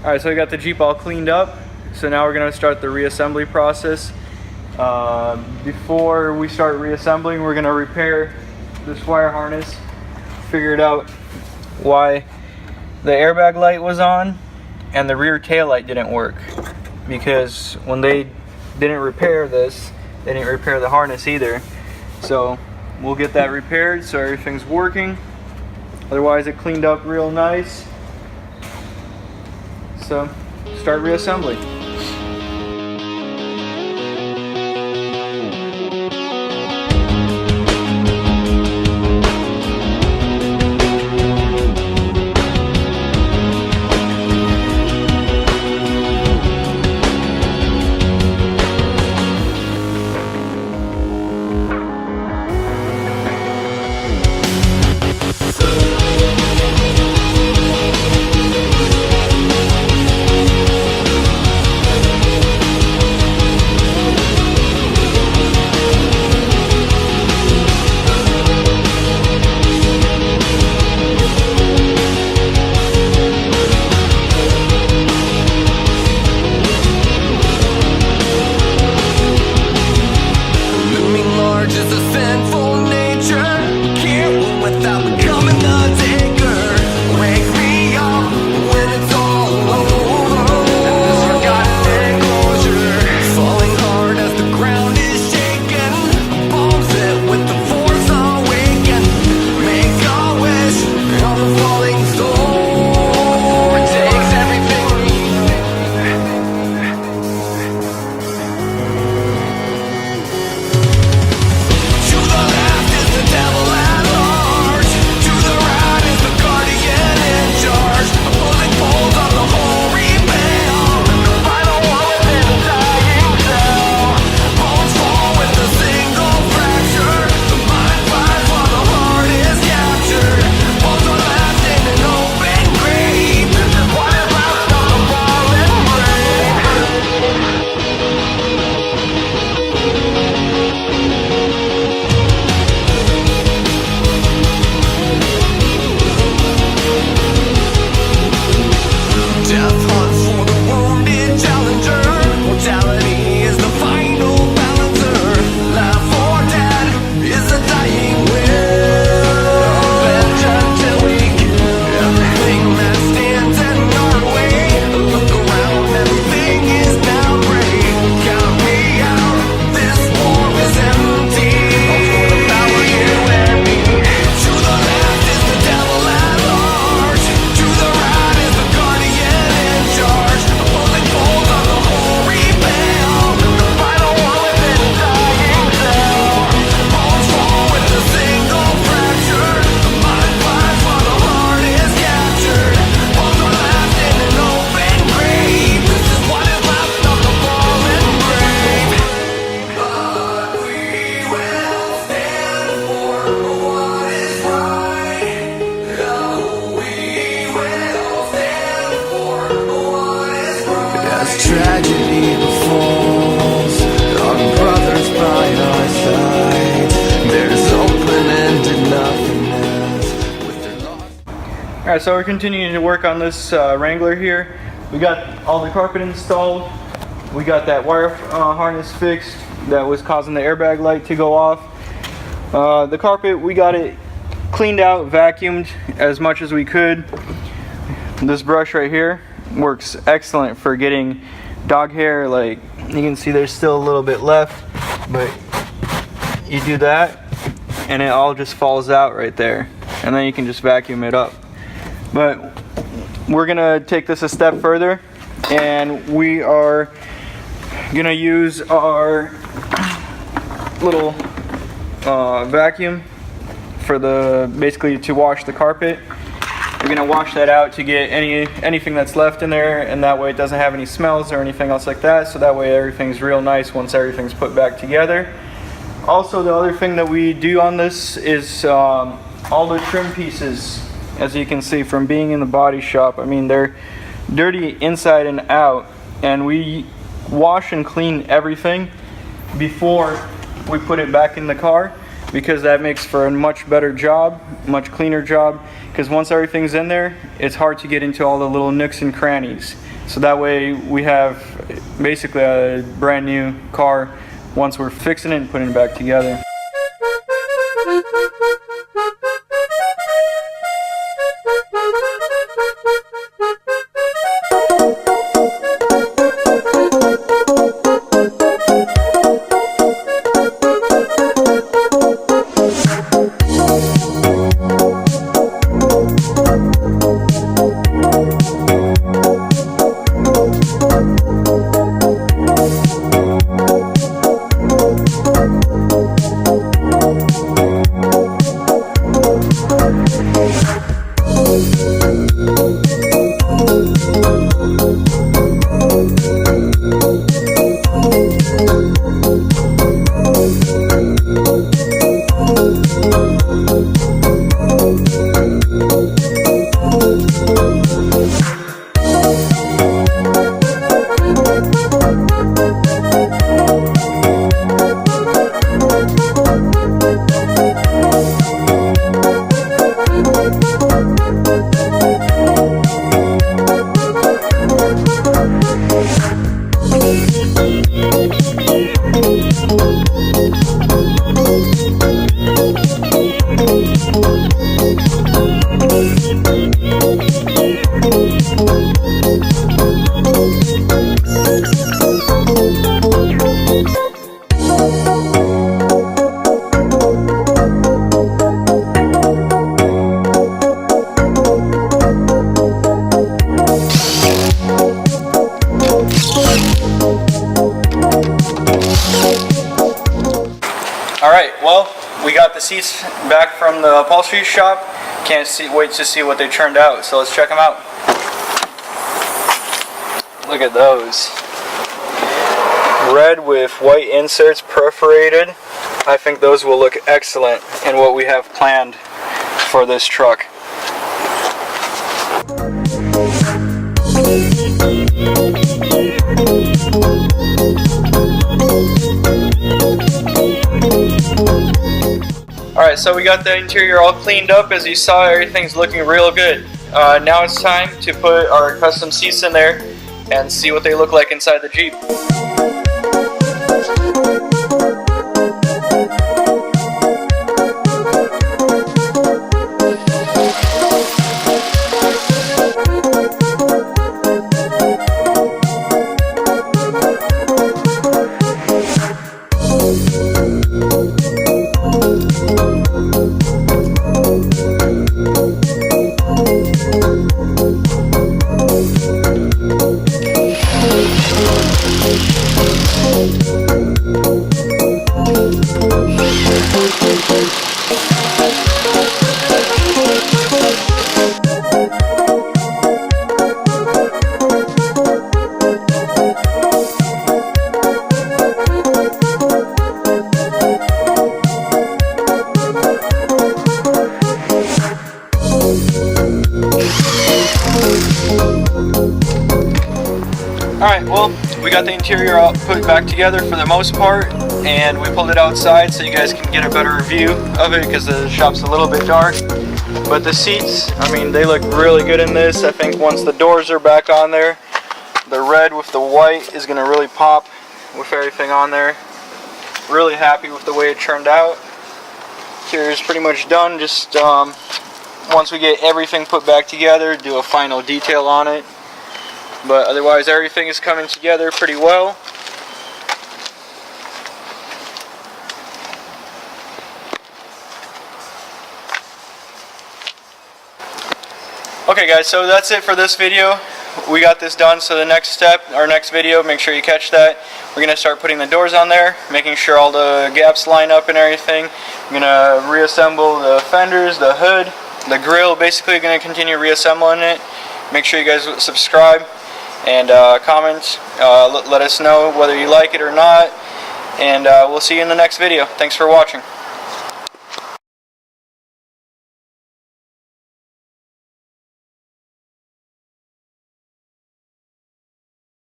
Alright, so we got the Jeep all cleaned up. So now we're going to start the reassembly process. Before we start reassembling, we're going to repair this wire harness. Figured out why the airbag light was on and the rear tail light didn't work. Because when they didn't repair this, they didn't repair the harness either. So we'll get that repaired so everything's working. Otherwise it cleaned up real nice. So, start reassembly. Tragedy befalls our brothers by our sides. There's open-ended nothingness with their lost. Alright, so we're continuing to work on this Wrangler here. We got all the carpet installed. We got that wire harness fixed that was causing the airbag light to go off. The carpet, we got it cleaned out, vacuumed as much as we could. This brush right here works excellent for getting dog hair. Like you can see there's still a little bit left, but you do that and it all just falls out right there, and then you can just vacuum it up. But we're gonna take this a step further, and we are gonna use our little vacuum for basically to wash the carpet. We're gonna wash that out to get anything that's left in there, and that way it doesn't have any smells or anything else like that. So that way everything's real nice once everything's put back together. Also, the other thing that we do on this is all the trim pieces. As you can see from being in the body shop, I mean they're dirty inside and out, and we wash and clean everything before we put it back in the car, because that makes for a much better job, much cleaner job, because once everything's in there, it's hard to get into all the little nooks and crannies. So that way we have basically a brand new car once we're fixing it and putting it back together. Alright, well, we got the seats back from the upholstery shop. Can't wait to see what they turned out, so let's check them out. Look at those. Red with white inserts perforated. I think those will look excellent in what we have planned for this truck. Alright, so we got the interior all cleaned up. As you saw, everything's looking real good. Now it's time to put our custom seats in there and see what they look like inside the Jeep. Alright, well, we got the interior all put back together for the most part, and we pulled it outside so you guys can get a better view of it because the shop's a little bit dark. But the seats, I mean, they look really good in this. I think once the doors are back on there, the red with the white is going to really pop with everything on there. Really happy with the way it turned out. Interior's pretty much done. Just once we get everything put back together, do a final detail on it. But otherwise, everything is coming together pretty well. Okay guys, so that's it for this video. We got this done, so the next step, our next video, make sure you catch that. We're going to start putting the doors on there, making sure all the gaps line up and everything. I'm going to reassemble the fenders, the hood, the grill, basically going to continue reassembling it. Make sure you guys subscribe and comment. Let us know whether you like it or not. And we'll see you in the next video. Thanks for watching.